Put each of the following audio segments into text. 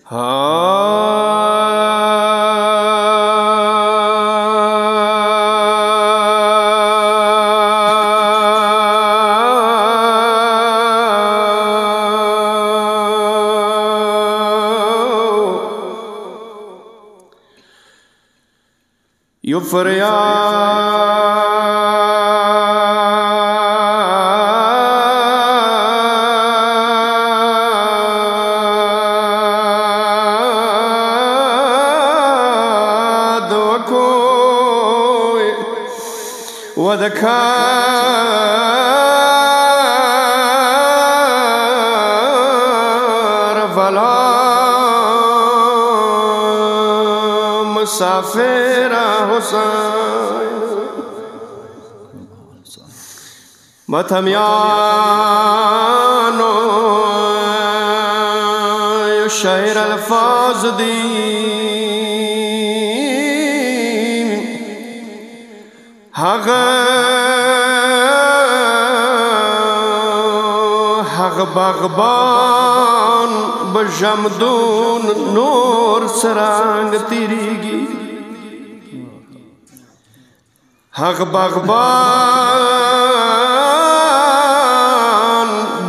यो फरियाद कोई वदकार भला मुसाफिरा हुसैन मतमियानो शायर अल्फाज दी हग बागबान बजमदून नूर सरांग तिरीगी हग बागबान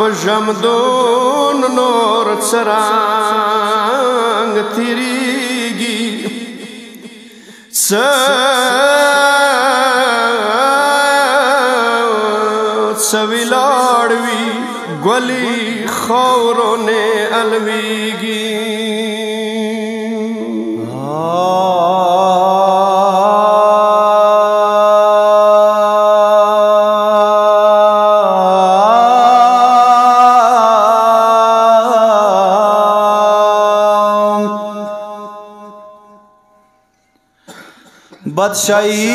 बजमदून नूर सरांग तिरीगी सविलाड़वी गली खौरों ने अलवीगी बादशाही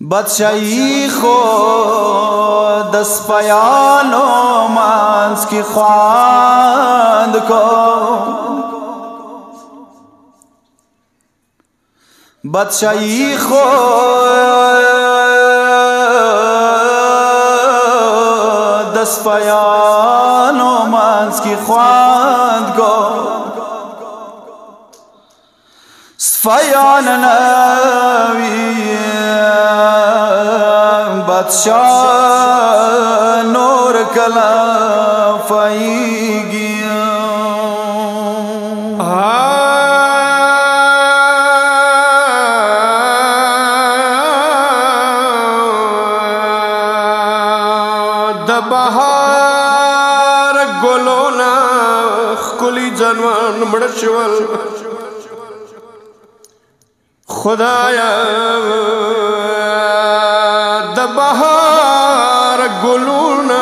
बादशाही खो दस पयानो मांस की ख्वांद को बादशाही खो दस पयानो मांस की ख्वांद को सफयान नवी बादशाह नूर कला फाईगी बहार गोलोना खुली जनवान मड़शवल खुदाया दबहार गोलोना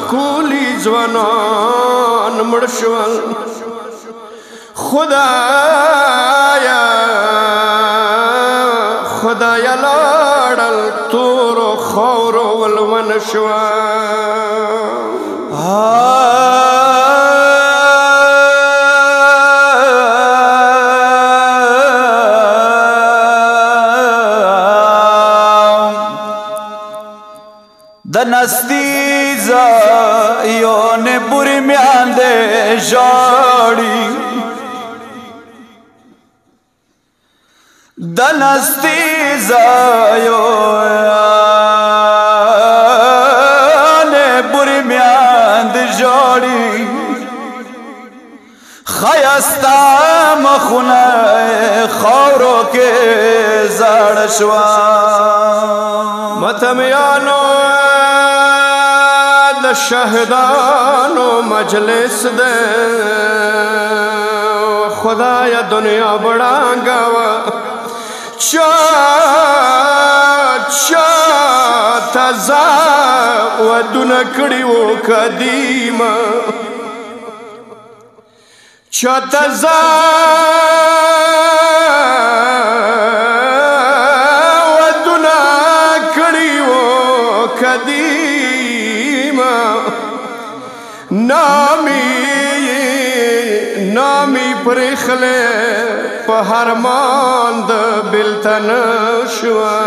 खुली जनवान मड़शवल खुदाया खुदाया लाडल तोरो खौरो वलवनशवा दनस्ती जायों ने बुरी म्यांदे जाड़ी दनस्ती जायों ने बुरी म्यांद जाड़ी खयस्ता मखुना खौरों के जाड़शवा मतमियानो शहदानो मजलिस दे खुदाया दुनिया बड़ा गावा चा चा तजा वदुना कड़ी वो कदीमा चा तजा वदुना कड़ी वो कदीमा नामी नामी پرخله په هرمان د بلتن شوا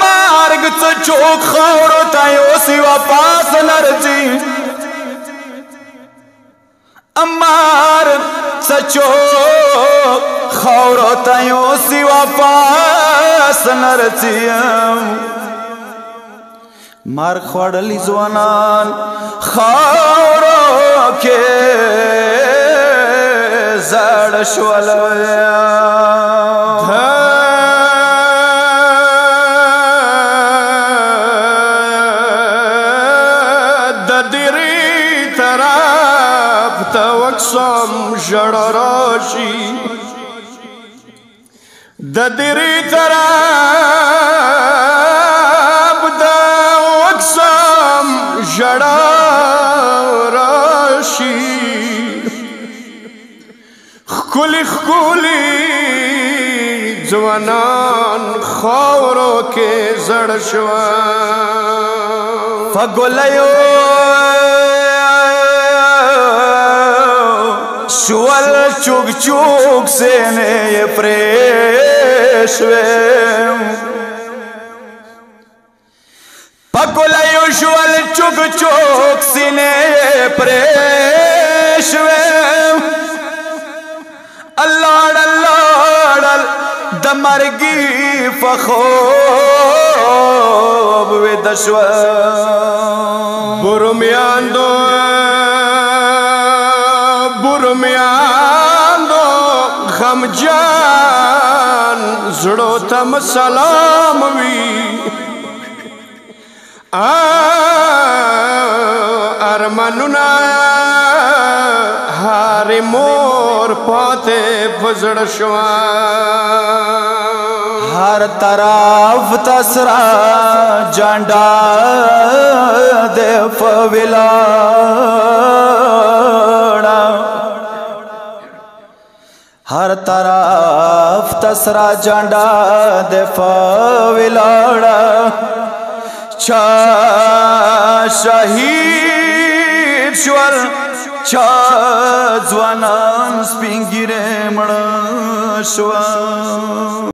مارګ څه چوک خاورو ته یوسي واپس نرځي امار څه چوک خاورو ته یوسي واپس نرځي مار خوړلی ځوانان خاورو کې زړ شول د دری طرف ته وکسم ژړ راشي د دری طرف ته وکسم ژړ راشي خکولی خکولی ځوانان خاورو کې زړ شوا فګولیو شوال چوک چوک سینې پرېښوې فګولیو شوال چوک چوک سینې پرېښوې لاړل د مرګي فخوب ویده شوه برومیاندو غمجان زړو ته سلام وي ارمانونه هر مور پاته پزړ شوا هر طرف تسرا جانډا د فویلاړه هر طرف تسرا جانډا د فویلاړه چا شهید شول چا ځوانان سپین ږیرې مړه شول